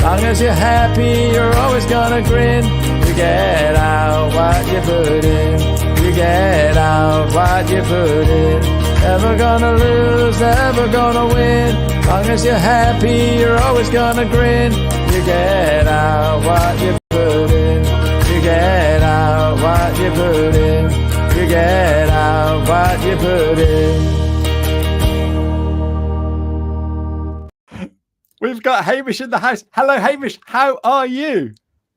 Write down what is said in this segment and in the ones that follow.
Long as you're happy, you're always gonna grin. You get out what you put in. You get out what you put in. Never gonna lose, never gonna win. Long as you're happy, you're always gonna grin. You get out what you put in. You get out what you put in. You get out what you put in. We've got Hamish in the house. Hello, Hamish. How are you?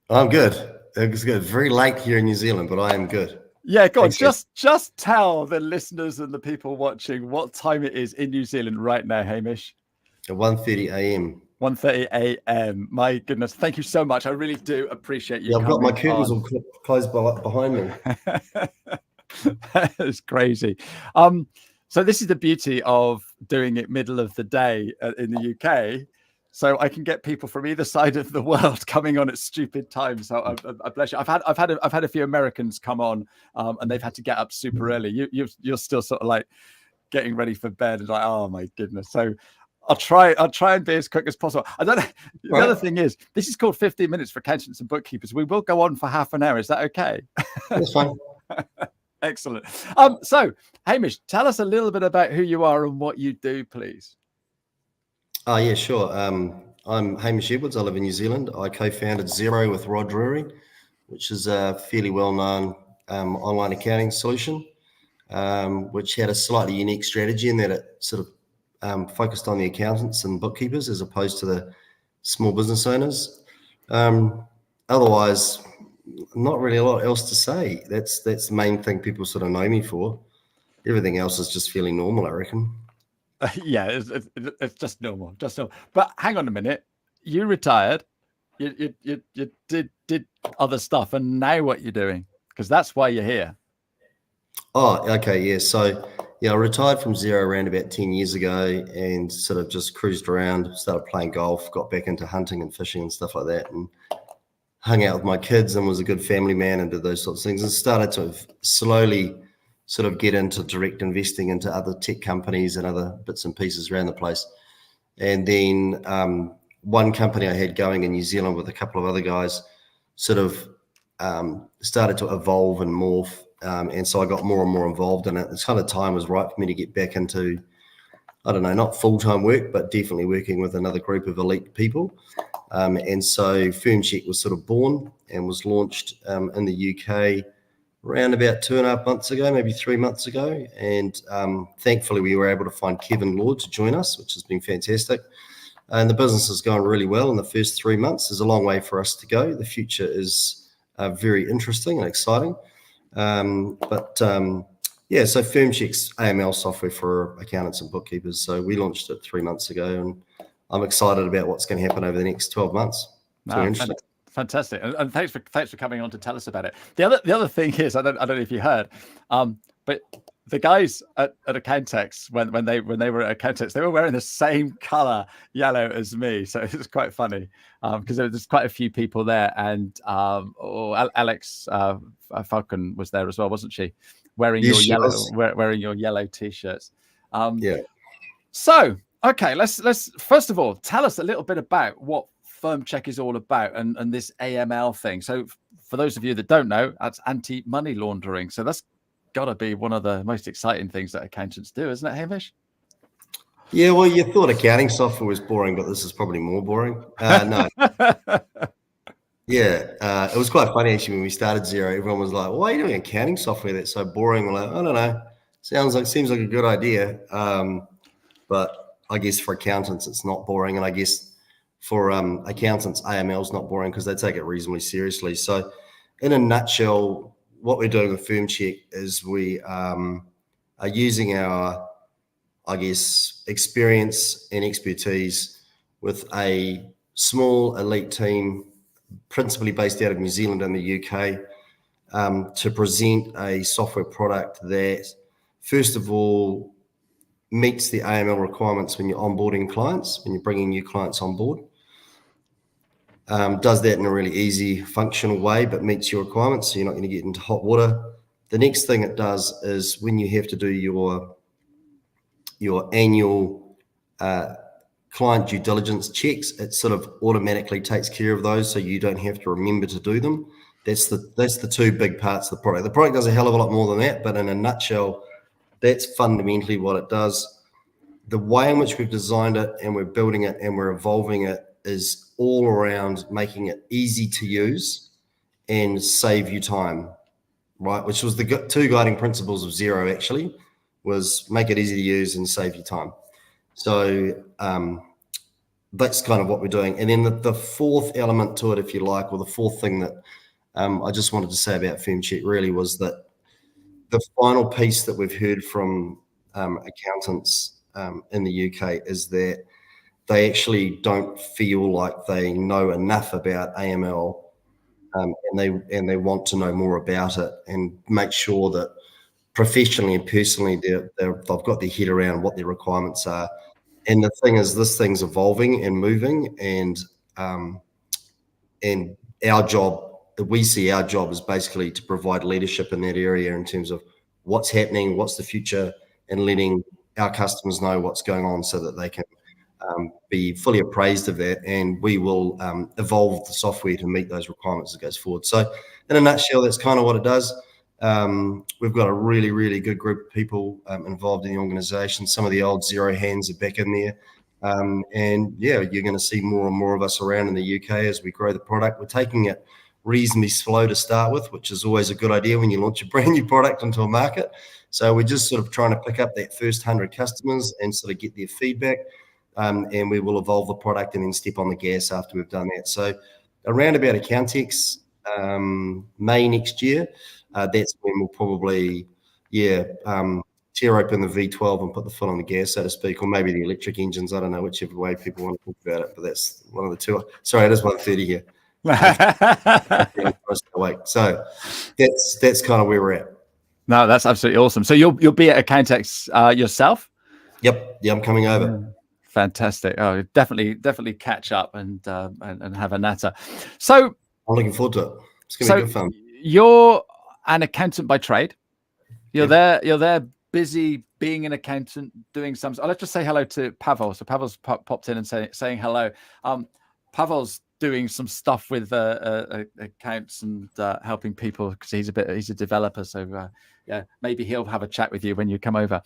I'm good. It's good. Very late here in New Zealand, but I am good. Yeah, go on. Just tell the listeners and the people watching what time it is in New Zealand right now, Hamish. At 1:30 a.m. 1:30 a.m. My goodness, thank you so much. I really do appreciate you. Yeah, I've got my curtains all closed behind me. It's crazy. So this is the beauty of doing it middle of the day in the UK. So I can get people from either side of the world coming on at stupid times. So I bless you. I've had a few Americans come on, and they've had to get up super early. You're still sort of like getting ready for bed, and like, oh my goodness. So I'll try and be as quick as possible. I don't know. The other thing is, this is called 15 minutes for accountants and bookkeepers. We will go on for half an hour. Is that okay? That's fine. Excellent. So Hamish, tell us a little bit about who you are and what you do, please. Oh, yeah, sure. I'm Hamish Edwards. I live in New Zealand. I co-founded Xero with Rod Drury, which is a fairly well-known online accounting solution, which had a slightly unique strategy in that it sort of focused on the accountants and bookkeepers as opposed to the small business owners. Otherwise, not really a lot else to say. That's the main thing people sort of know me for. Everything else is just fairly normal, I reckon. Yeah, it's just normal, But hang on a minute, you retired, you did other stuff, and now what you're doing? Because that's why you're here. Oh, okay, yeah. So yeah, I retired from Xero around about 10 years ago, and sort of just cruised around, started playing golf, got back into hunting and fishing and stuff like that, and hung out with my kids and was a good family man and did those sorts of things, and started to slowly sort of get into direct investing into other tech companies and other bits and pieces around the place. And then one company I had going in New Zealand with a couple of other guys sort of started to evolve and morph. And so I got more and more involved in it. It's kind of time was right for me to get back into, I don't know, not full-time work, but definitely working with another group of elite people. And so Fircheck was sort of born and was launched in the UK around about 2.5 months ago, maybe 3 months ago. And thankfully we were able to find Kevin Lord to join us, which has been fantastic. And the business has gone really well in the first 3 months. There's a long way for us to go. The future is very interesting and exciting. Yeah, so Fircheck's AML software for accountants and bookkeepers. So we launched it 3 months ago, and I'm excited about what's going to happen over the next 12 months. Fantastic, and thanks for coming on to tell us about it. The other thing is, I don't know if you heard, but the guys at Accountex when they were at Accountex, they were wearing the same color yellow as me, so it was quite funny because there's quite a few people there, and Alex Falcon was there as well, wasn't she? Wearing your yellow t-shirts. Yeah. So okay, let's first of all tell us a little bit about what Fircheck is all about and this AML thing. So for those of you that don't know, that's anti-money laundering. So that's got to be one of the most exciting things that accountants do, isn't it, Hamish? Yeah, well, you thought accounting software was boring, but this is probably more boring. No. Yeah, it was quite funny actually when we started Xero. Everyone was like, "Why are you doing accounting software that's so boring?" We're like, "I don't know. Seems like a good idea." But I guess for accountants, it's not boring, and I guess for accountants, AML is not boring because they take it reasonably seriously. So, in a nutshell, what we're doing with Fircheck is we are using our, I guess, experience and expertise with a small elite team, principally based out of New Zealand and the UK, to present a software product that, first of all, meets the AML requirements when you're onboarding clients, when you're bringing new clients on board. Does that in a really easy, functional way, but meets your requirements, so you're not going to get into hot water. The next thing it does is when you have to do your annual client due diligence checks, it sort of automatically takes care of those, so you don't have to remember to do them. That's the two big parts of the product. The product does a hell of a lot more than that, but in a nutshell, that's fundamentally what it does. The way in which we've designed it and we're building it and we're evolving it is all around making it easy to use and save you time, right? Which was the two guiding principles of Xero, actually, was make it easy to use and save you time. So that's kind of what we're doing. And then the fourth element to it, if you like, or the fourth thing that I just wanted to say about Fircheck really was that the final piece that we've heard from accountants in the UK is that they actually don't feel like they know enough about AML, and they want to know more about it and make sure that professionally and personally they've got their head around what their requirements are. And the thing is, this thing's evolving and moving, and our job, we see our job is basically to provide leadership in that area in terms of what's happening, what's the future, and letting our customers know what's going on so that they can be fully appraised of that, and we will evolve the software to meet those requirements as it goes forward. So in a nutshell, that's kind of what it does. We've got a really, really good group of people involved in the organization. Some of the old Xero hands are back in there. And yeah, you're going to see more and more of us around in the UK as we grow the product. We're taking it reasonably slow to start with, which is always a good idea when you launch a brand new product into a market. So we're just sort of trying to pick up that first 100 customers and sort of get their feedback. And we will evolve the product and then step on the gas after we've done that. So around about Accountex, May next year, that's when we'll probably, tear open the V12 and put the foot on the gas, so to speak, or maybe the electric engines. I don't know, whichever way people want to talk about it, but that's one of the two. Sorry, it is 1:30 here. So that's kind of where we're at. No, that's absolutely awesome. So you'll be at Accountex yourself? Yep. Yeah, I'm coming over. Fantastic. Oh, definitely catch up and have a natter. So I'm looking forward to it. It's gonna be good fun. You're an accountant by trade. You're there busy being an accountant, doing some. Let's just say hello to Pavel. So Pavel's popped in and saying hello. Pavel's doing some stuff with accounts and helping people because he's a developer. So maybe he'll have a chat with you when you come over.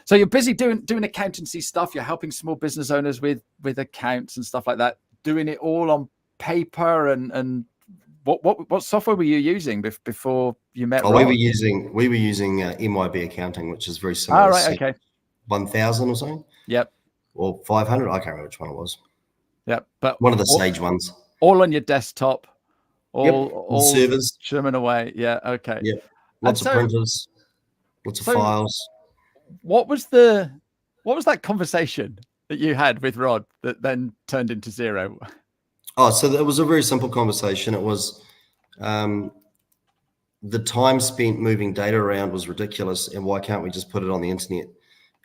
So you're busy doing accountancy stuff. You're helping small business owners with accounts and stuff like that. Doing it all on paper and what software were you using before you met? We were using MYB accounting, which is very similar. Oh, right, okay. 1000 or something. Yep. Or 500. I can't remember which one it was. Yep. But one of the Sage ones. All on your desktop. All servers. Sherman away. Yeah. Okay. Yeah. Lots of printers. Lots of files. What was that conversation that you had with Rod that then turned into Xero? Oh, so it was a very simple conversation. It was the time spent moving data around was ridiculous, and why can't we just put it on the internet?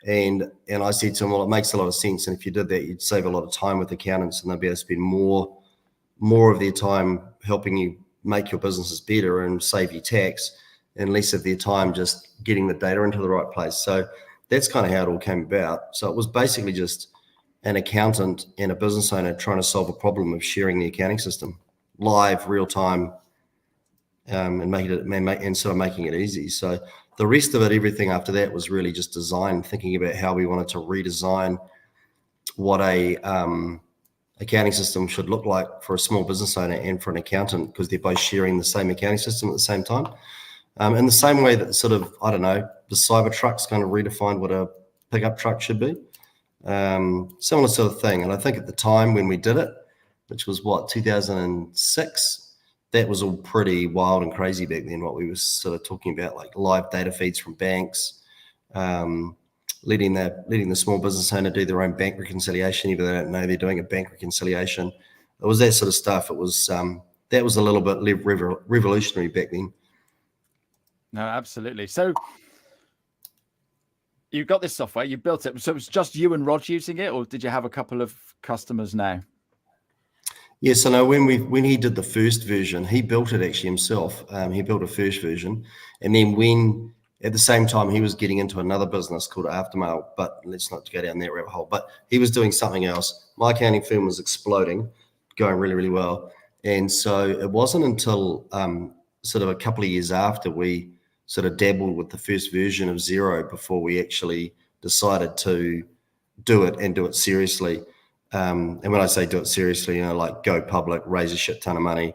And I said to him, well, it makes a lot of sense, and if you did that, you'd save a lot of time with accountants, and they'd be able to spend more of their time helping you make your businesses better and save you tax, and less of their time just getting the data into the right place. So that's kind of how it all came about. So it was basically just an accountant and a business owner trying to solve a problem of sharing the accounting system live, real time, and making it easy. So the rest of it, everything after that was really just design, thinking about how we wanted to redesign what a accounting system should look like for a small business owner and for an accountant, because they're both sharing the same accounting system at the same time. In the same way that sort of, I don't know, the Cybertruck's kind of redefined what a pickup truck should be. Similar sort of thing. And I think at the time when we did it, which was 2006, that was all pretty wild and crazy back then, what we were sort of talking about, like live data feeds from banks, letting the small business owner do their own bank reconciliation, even though they don't know they're doing a bank reconciliation. It was that sort of stuff. It was that was a little bit revolutionary back then. No, absolutely. So you got this software, you built it. So it was just you and Rod using it, or did you have a couple of customers now? Yes, I know when he did the first version, he built it actually himself. He built a first version, and then when at the same time, he was getting into another business called Aftermail, but let's not go down that rabbit hole. But he was doing something else. My accounting firm was exploding, going really, really well. And so it wasn't until sort of a couple of years after we sort of dabbled with the first version of Xero before we actually decided to do it and do it seriously. And when I say do it seriously, like go public, raise a shit ton of money,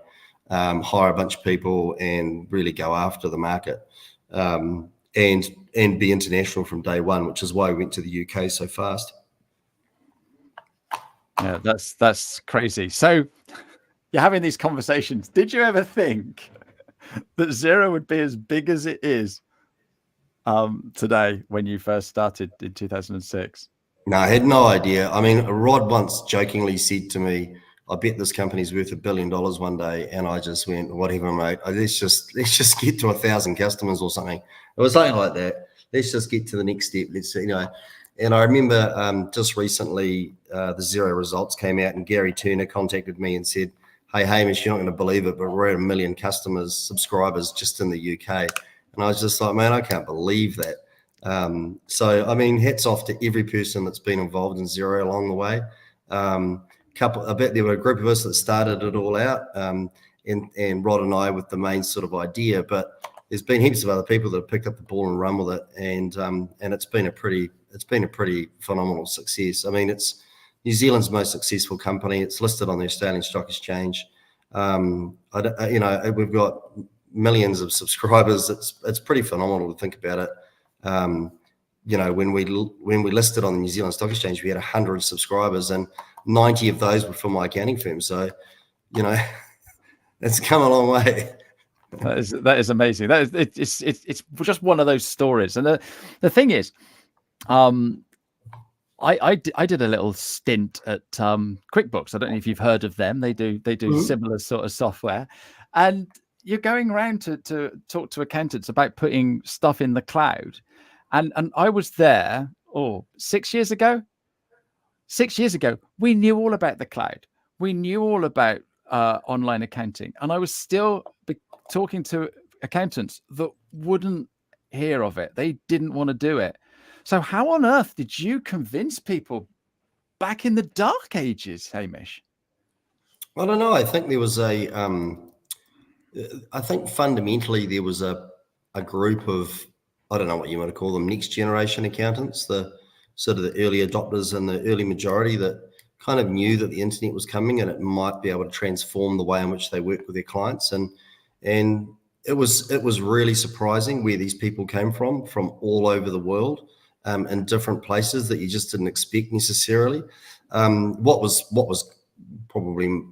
hire a bunch of people and really go after the market. And be international from day one, which is why we went to the UK so fast. Yeah, that's crazy. So you're having these conversations. Did you ever think that Xero would be as big as it is today when you first started in 2006? No, I had no idea. I mean, Rod once jokingly said to me, I bet this company's worth $1 billion one day. And I just went, whatever, mate. Let's just get to 1,000 customers or something. It was something like that. Let's just get to the next step. And I remember just recently the Xero results came out and Gary Turner contacted me and said, hey, Hamish, you're not going to believe it, but we're at 1 million subscribers just in the UK. And I was just like, man, I can't believe that. So, I mean, hats off to every person that's been involved in Xero along the way. I bet there were a group of us that started it all out, and Rod and I with the main sort of idea, but there's been heaps of other people that have picked up the ball and run with it, and it's been a pretty phenomenal success. I mean, it's New Zealand's most successful company. It's listed on the Australian Stock Exchange. We've got millions of subscribers. It's pretty phenomenal to think about it. When we listed on the New Zealand Stock Exchange, we had 100 subscribers, and 90 of those were from my accounting firm. So, it's come a long way. That is amazing. It's just one of those stories. And the thing is, I did a little stint at QuickBooks. I don't know if you've heard of them. They do similar sort of software, and you're going around to talk to accountants about putting stuff in the cloud. And I was there 6 years ago. 6 years ago, we knew all about the cloud. We knew all about online accounting, and I was still talking to accountants that wouldn't hear of it. They didn't want to do it. So how on earth did you convince people back in the dark ages, Hamish? I don't know. I think there was I think fundamentally there was a group of, I don't know what you want to call them, next generation accountants, the sort of the early adopters and the early majority that kind of knew that the internet was coming and it might be able to transform the way in which they work with their clients. And it was really surprising where these people came from all over the world, in different places that you just didn't expect necessarily. What was probably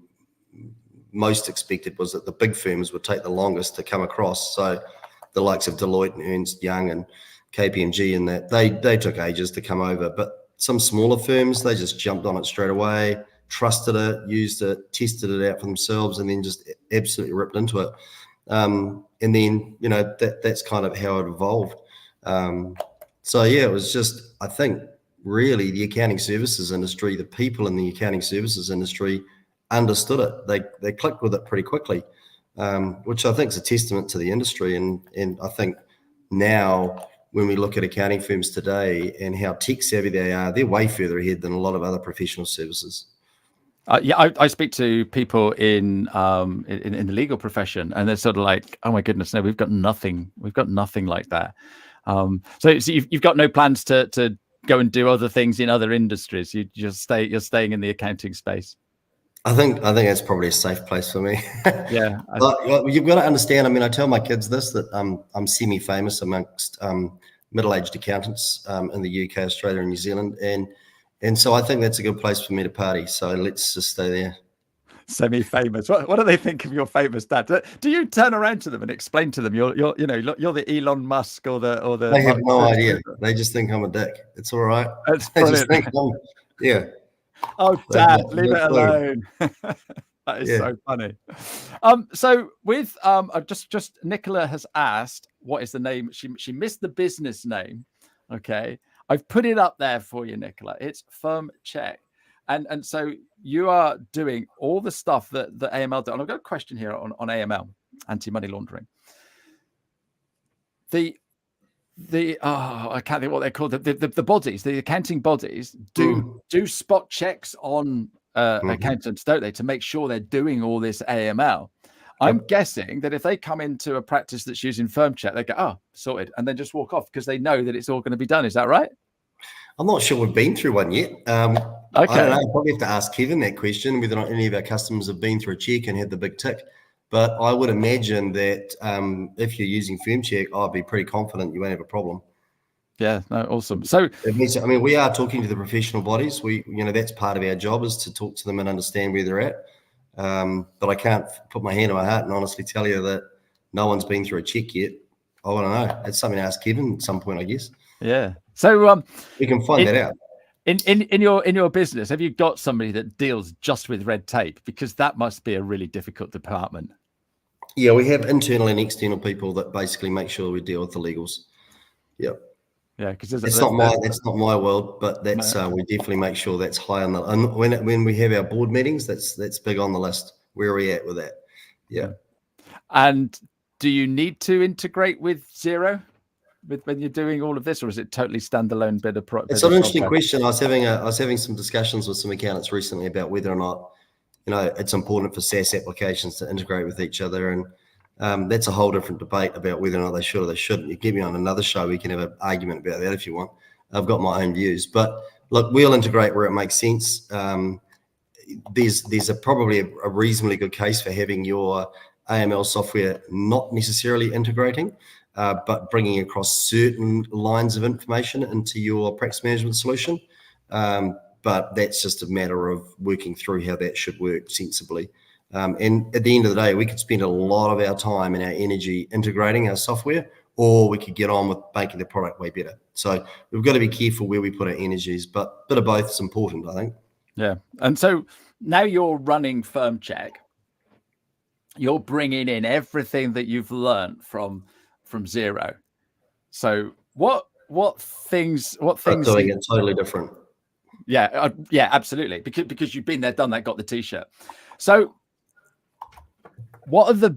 most expected was that the big firms would take the longest to come across. So the likes of Deloitte and Ernst Young and KPMG and that, they took ages to come over. But some smaller firms, they just jumped on it straight away, trusted it, used it, tested it out for themselves, and then just absolutely ripped into it. And then, that's kind of how it evolved. So yeah, it was just, I think, really the accounting services industry, the people in the accounting services industry understood it. They clicked with it pretty quickly, which I think is a testament to the industry. And I think now when we look at accounting firms today and how tech savvy they are, they're way further ahead than a lot of other professional services. I speak to people in the legal profession, and they're sort of like, "Oh my goodness, no, we've got nothing like that." So you've got no plans to go and do other things in other industries. You're staying in the accounting space. I think that's probably a safe place for me. Yeah, but you've got to understand. I mean, I tell my kids this, that I'm semi-famous amongst middle-aged accountants in the UK, Australia, and New Zealand, and so I think that's a good place for me to party. So let's just stay there. Semi-famous. What do they think of your famous dad? Do you turn around to them and explain to them you're the Elon Musk or the? They have no idea. They just think I'm a dick. It's all right. That's they brilliant. just think yeah. Oh, Dad, leave it alone. That is so funny. So with just Nicola has asked what is the name. She missed the business name. Okay, I've put it up there for you, Nicola. It's Fircheck. And so you are doing all the stuff that AML do. And I've got a question here on AML, anti-money laundering. I can't think what they're called. The bodies, the accounting bodies do spot checks on accountants, don't they, to make sure they're doing all this AML. I'm guessing that if they come into a practice that's using Fircheck, they go, "Oh, sorted," and then just walk off because they know that it's all going to be done. Is that right? I'm not sure we've been through one yet. Okay. I don't know. Probably have to ask Kevin that question, whether or not any of our customers have been through a check and had the big tick. But I would imagine that if you're using Fircheck, I'd be pretty confident you won't have a problem. Yeah, no, awesome. So it means, I mean, we are talking to the professional bodies. That's part of our job, is to talk to them and understand where they're at. But I can't put my hand on my heart and honestly tell you that no one's been through a check yet. I want to know. It's something to ask Kevin at some point, I guess. Yeah. So we can find that out. In your business, have you got somebody that deals just with red tape? Because that must be a really difficult department. Yeah, we have internal and external people that basically make sure we deal with the legals. Yeah. Yeah, because that's not my world, but that's we definitely make sure that's high on the. And when we have our board meetings, that's big on the list. Where are we at with that? Yeah. And do you need to integrate with Xero when you're doing all of this, or is it totally standalone bit of product? It's an interesting question. I was having some discussions with some accountants recently about whether or not it's important for SaaS applications to integrate with each other, and that's a whole different debate about whether or not they should or they shouldn't. You get me on another show, we can have an argument about that if you want. I've got my own views, but look, we'll integrate where it makes sense. There's probably a reasonably good case for having your AML software not necessarily integrating, but bringing across certain lines of information into your practice management solution. But that's just a matter of working through how that should work sensibly. And at the end of the day, we could spend a lot of our time and our energy integrating our software, or we could get on with making the product way better. So we've got to be careful where we put our energies, but a bit of both is important, I think. Yeah. And so now you're running Fircheck. You're bringing in everything that you've learned from Xero. So what things doing it totally different. Yeah, absolutely. Because you've been there, done that, got the t-shirt. So what are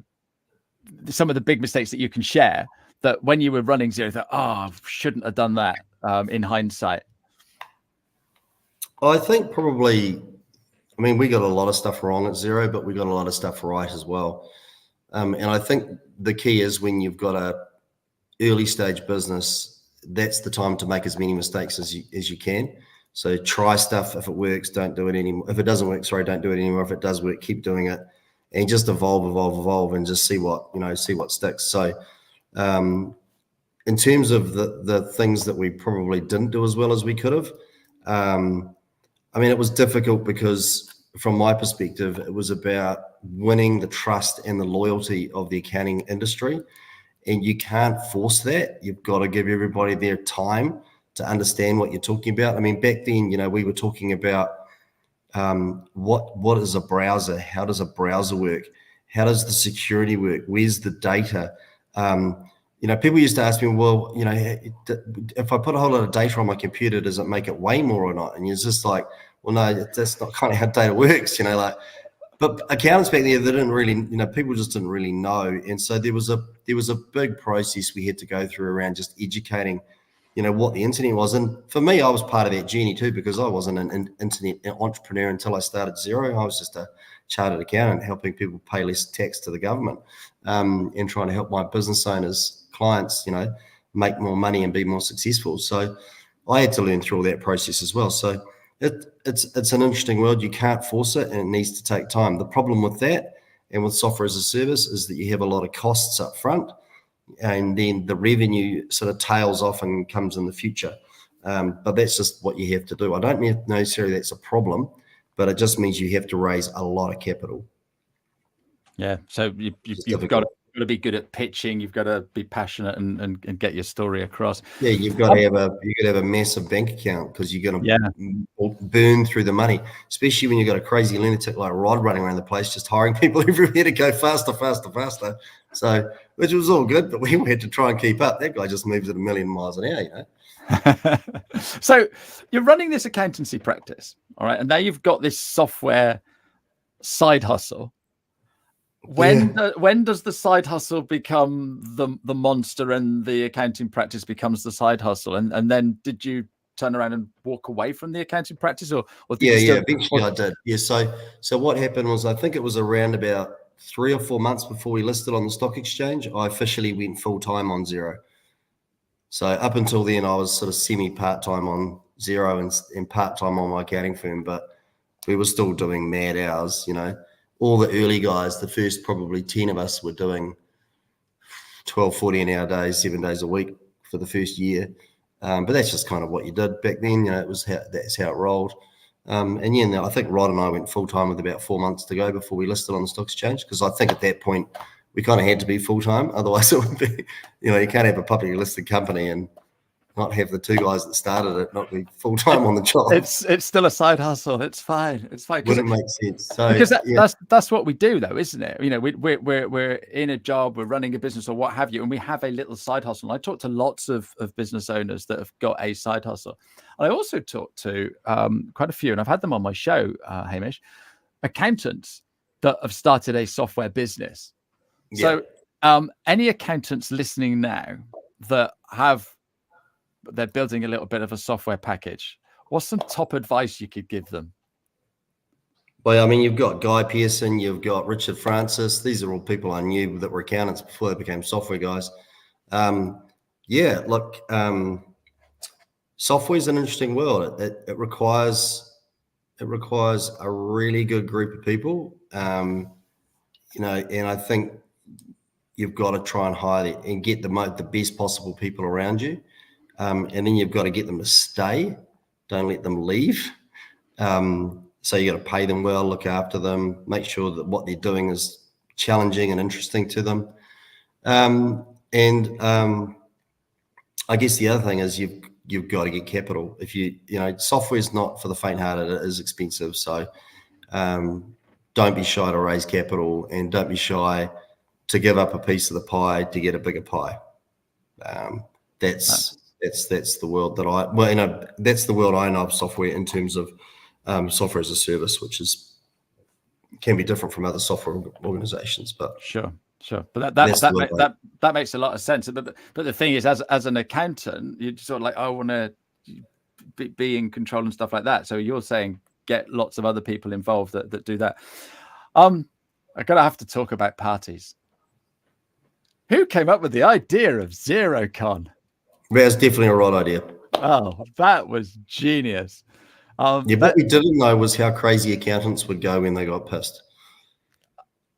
some of the big mistakes that you can share that when you were running Xero, that I shouldn't have done that in hindsight? I think probably, we got a lot of stuff wrong at Xero, but we got a lot of stuff right as well. And I think the key is when you've got a early stage business, that's the time to make as many mistakes as you can. So try stuff. If it works, don't do it anymore. If it doesn't work, don't do it anymore. If it does work, keep doing it, and just evolve, and just see what sticks. So, in terms of the things that we probably didn't do as well as we could have, it was difficult because from my perspective, it was about winning the trust and the loyalty of the accounting industry, and you can't force that. You've got to give everybody their time to understand what you're talking about. Back then, we were talking about what is a browser? How does a browser work? How does the security work? Where's the data? People used to ask me, well, if I put a whole lot of data on my computer, does it make it weigh more or not? And it's just like, well, no, that's not kind of how data works, But accountants back there, they didn't really, people just didn't really know. And so there was a big process we had to go through around just educating what the internet was. And for me, I was part of that journey too, because I wasn't an internet entrepreneur until I started Xero. I was just a chartered accountant helping people pay less tax to the government, and trying to help my business owners, clients, make more money and be more successful. So I had to learn through all that process as well. So it's an interesting world. You can't force it, and it needs to take time. The problem with that and with software as a service is that you have a lot of costs up front, and then the revenue sort of tails off and comes in the future. But that's just what you have to do. I don't necessarily that's a problem, but it just means you have to raise a lot of capital. Yeah. So you've got to be good at pitching. You've got to be passionate and get your story across. Yeah, you've got to have a massive bank account, because you're going to burn through the money, especially when you've got a crazy lunatic like Rod running around the place, just hiring people everywhere to go faster. So, which was all good, but we had to try and keep up. That guy just moves at 1,000,000 miles an hour, So you're running this accountancy practice, all right, and now you've got this software side hustle. When does the side hustle become the monster and the accounting practice becomes the side hustle? And then did you turn around and walk away from the accounting practice, or did you still? Eventually I did. Yeah, so what happened was, I think it was around about 3 or 4 months before we listed on the stock exchange, I officially went full time on Xero. So up until then, I was sort of semi part time on Xero and part time on my accounting firm, but we were still doing mad hours. All the early guys, the first probably 10 of us, were doing 12, 14-hour days, 7 days a week for the first year. But that's just kind of what you did back then. That's how it rolled. I think Rod and I went full time with about 4 months to go before we listed on the stock exchange, because I think at that point we kind of had to be full time. Otherwise, it would be, you can't have a publicly listed company and not have the two guys that started it not be full time on the job. It's still a side hustle. It's fine. Wouldn't make sense. So because that's what we do, though, isn't it? We're in a job, we're running a business or what have you, and we have a little side hustle. And I talk to lots of business owners that have got a side hustle. And I also talk to quite a few, and I've had them on my show, Hamish, accountants that have started a software business. Yeah. So any accountants listening now that they're building a little bit of a software package, what's some top advice you could give them? Well, I mean, you've got Guy Pearson, you've got Richard Francis. These are all people I knew that were accountants before they became software guys. Software is an interesting world. It requires a really good group of people, and I think you've got to try and hire and get the best possible people around you. And then you've got to get them to stay. Don't let them leave. So you got to pay them well, look after them, make sure that what they're doing is challenging and interesting to them. I guess the other thing is you've got to get capital. Software is not for the faint-hearted. It is expensive. So don't be shy to raise capital, and don't be shy to give up a piece of the pie to get a bigger pie. That's the world that's the world I know of software, in terms of software as a service, which can be different from other software organizations. But sure. But that makes a lot of sense. But the thing is, as an accountant, you're sort of like, I want to be in control and stuff like that. So you're saying get lots of other people involved that do that. I'm gonna have to talk about parties. Who came up with the idea of XeroCon? That's definitely a right idea. Oh, that was genius. What we didn't know was how crazy accountants would go when they got pissed.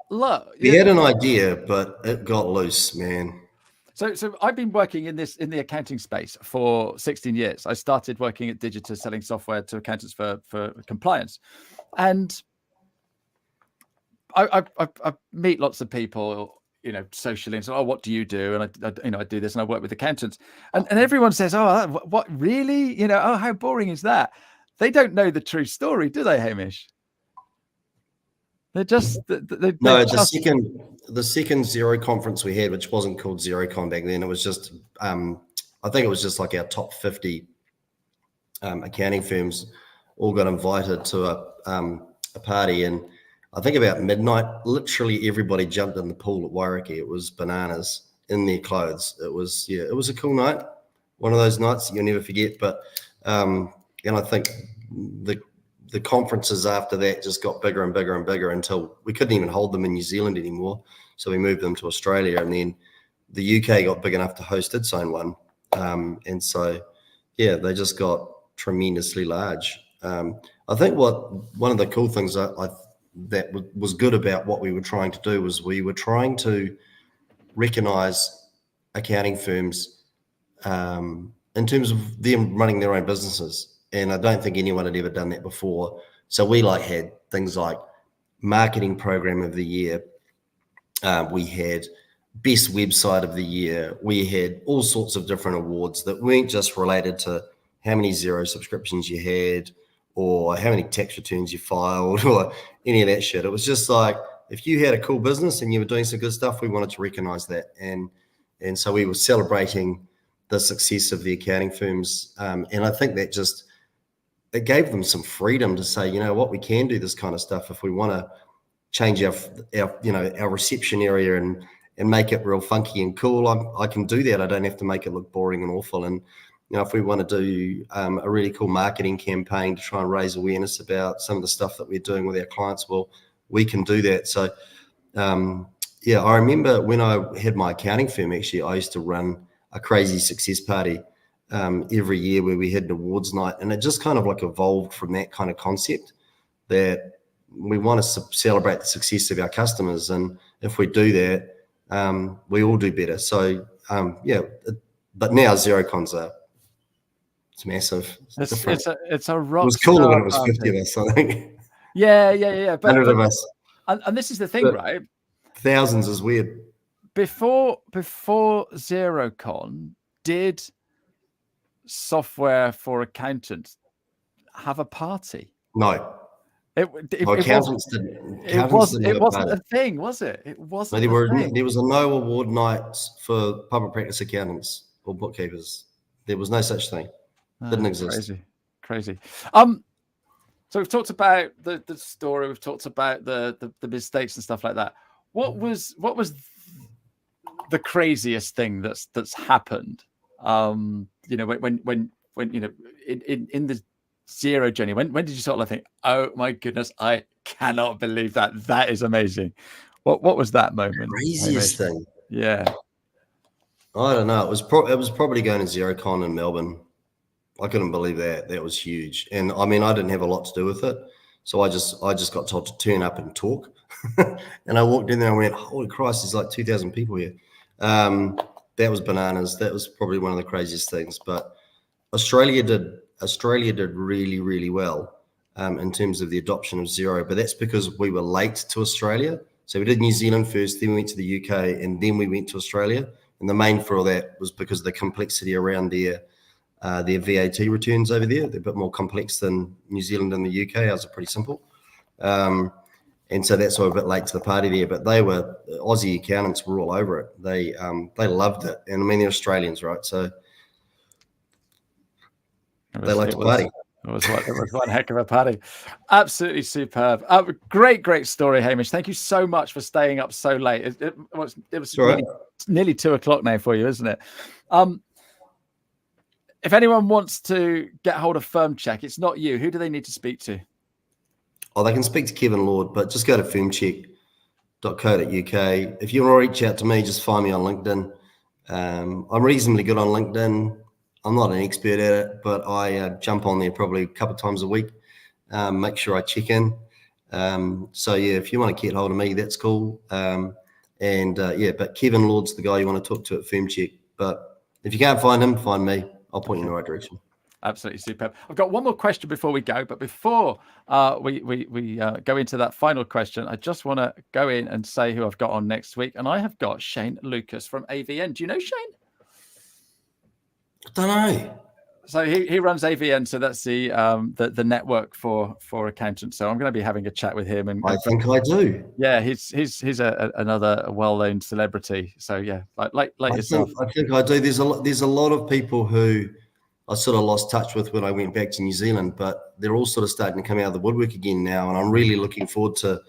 Look, we had an idea, but it got loose, man. So I've been working in the accounting space for 16 years. I started working at Digita, selling software to accountants for compliance, and I meet lots of people, socially, and so, what do you do? And I do this, and I work with accountants, and everyone says, oh, what really? How boring is that? They don't know the true story, do they, Hamish? They're just the second Xero conference we had, which wasn't called XeroCon back then. It was just I think it was just like our top 50 accounting firms all got invited to a party, and I think about midnight, literally everybody jumped in the pool at Wairiki. It was bananas in their clothes. It was a cool night. One of those nights that you'll never forget. But and I think the conferences after that just got bigger and bigger and bigger until we couldn't even hold them in New Zealand anymore. So we moved them to Australia, and then the UK got big enough to host its own one. And so, they just got tremendously large. I think one of the cool things that was good about what we were trying to do was we were trying to recognize accounting firms in terms of them running their own businesses. And I don't think anyone had ever done that before. So we had things like marketing program of the year. We had best website of the year. We had all sorts of different awards that weren't just related to how many Xero subscriptions you had or how many tax returns you filed or any of that shit. It was just like, if you had a cool business and you were doing some good stuff, we wanted to recognize that. And so we were celebrating the success of the accounting firms. And I think that it gave them some freedom to say, we can do this kind of stuff if we want to change our reception area and make it real funky and cool, I can do that. I don't have to make it look boring and awful. And if we want to do a really cool marketing campaign to try and raise awareness about some of the stuff that we're doing with our clients, well, we can do that. So I remember when I had my accounting firm, actually, I used to run a crazy success party every year where we had an awards night, and it just kind of like evolved from that kind of concept that we want to celebrate the success of our customers, and if we do that, we all do better. So but now XeroCon's it's massive. It's a rock. It was cooler when it was 50 of us, I think. Yeah. But 100 of us. And this is the thing, But right? Thousands is weird. Before XeroCon, did software for accountants have a party? No. Accountants didn't. It wasn't a thing, was it? It wasn't. No, there was no award nights for public practice accountants or bookkeepers. There was no such thing. Didn't exist. Crazy. So we've talked about the story. We've talked about the mistakes and stuff like that. What was the craziest thing that's happened? When in the Xero journey, when did you sort of think, oh my goodness, I cannot believe that is amazing? What was that moment? Craziest thing? Yeah, I don't know. It was probably going to XeroCon in Melbourne. I couldn't believe that. That was huge. And I mean, I didn't have a lot to do with it. So I just got told to turn up and talk. And I walked in there and went, holy Christ, there's like 2,000 people here. That was bananas. That was probably one of the craziest things. But Australia did really, really well in terms of the adoption of Xero. But that's because we were late to Australia. So we did New Zealand first, then we went to the UK, and then we went to Australia. And the main for all that was because of the complexity around their VAT returns over there. They're a bit more complex than New Zealand and the UK. Ours are pretty simple. And so that's why we're a bit late to the party there. But Aussie accountants were all over it. They loved it. And I mean, they're Australians, right? So they like to party. It was one heck of a party. Absolutely superb. Great story, Hamish. Thank you so much for staying up so late. It was nearly 2 o'clock now for you, isn't it? If anyone wants to get hold of Fircheck, it's not you. Who do they need to speak to? Oh, they can speak to Kevin Lord, but just go to firmcheck.co.uk. If you want to reach out to me, just find me on LinkedIn. I'm reasonably good on LinkedIn. I'm not an expert at it, but I jump on there probably a couple of times a week, make sure I check in. If you want to get hold of me, that's cool. But Kevin Lord's the guy you want to talk to at Firmcheck. But if you can't find him, find me. I'll point you in the right direction. Absolutely superb. I've got one more question before we go, but before we go into that final question, I just want to go in and say who I've got on next week, and I have got Shane Lucas from AVN. Do you know Shane? I don't know. So he runs AVN, so that's the network for accountants. So I'm going to be having a chat with him. And I think I do. Yeah, he's another well-known celebrity. So yeah, like yourself. I think I do. There's a lot of people who I sort of lost touch with when I went back to New Zealand, but they're all sort of starting to come out of the woodwork again now. And I'm really looking forward to,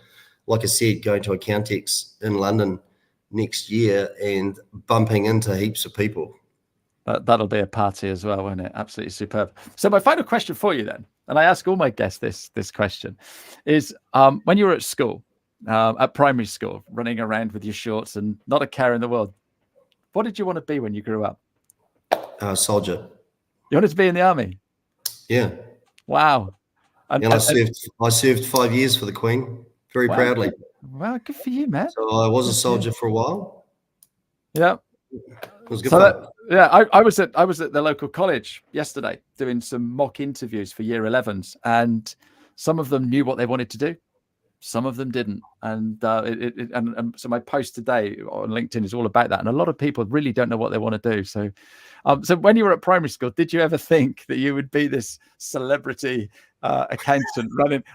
like I said, going to Accountex in London next year and bumping into heaps of people. That'll be a party as well, won't it? Absolutely superb. So my final question for you then, and I ask all my guests this question, is when you were at school, at primary school, running around with your shorts and not a care in the world, what did you want to be when you grew up? Soldier. You wanted to be in the army? Yeah. Wow. And I served 5 years for the Queen, very proudly. Well, good for you, man. So I was a soldier for a while. Yeah. It was good fun. I was at the local college yesterday doing some mock interviews for year 11s, and some of them knew what they wanted to do, some of them didn't, and so my post today on LinkedIn is all about that, and a lot of people really don't know what they want to do. So when you were at primary school, did you ever think that you would be this celebrity accountant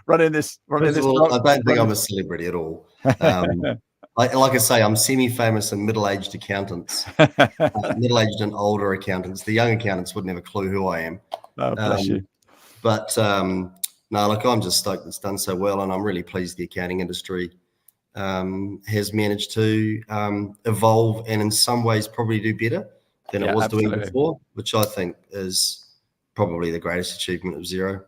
running this? I don't think I'm a celebrity at all. Like I say, I'm semi-famous and middle-aged accountants, middle-aged and older accountants. The young accountants wouldn't have a clue who I am. Oh, bless you. But no, look, I'm just stoked it's done so well, and I'm really pleased the accounting industry has managed to evolve and in some ways probably do better than it was doing before, which I think is probably the greatest achievement of Xero.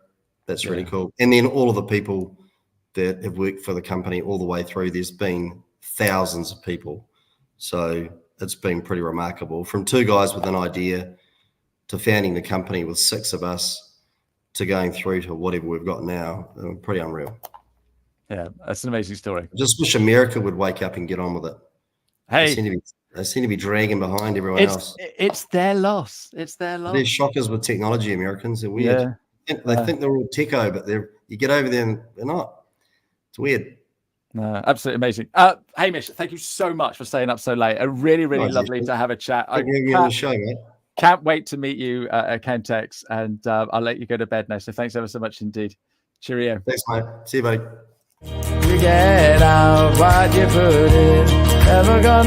That's really cool. And then all of the people that have worked for the company all the way through, there's been thousands of people. So it's been pretty remarkable. From 2 guys with an idea to founding the company with 6 of us to going through to whatever we've got now, pretty unreal. Yeah, that's an amazing story. I just wish America would wake up and get on with it. Hey, they seem to be dragging behind everyone else. It's their loss. It's their loss. They're shockers with technology, Americans. They're weird. Yeah. They think they're all techo, but you get over there and they're not. It's weird. No, absolutely amazing. Hamish, thank you so much for staying up so late. Really, really lovely to have a chat. Thank you on the show, mate. Can't wait to meet you at Cantex, and I'll let you go to bed now. So thanks ever so much indeed. Cheerio. Thanks, mate. See you, buddy. You get out what you put in. Never gonna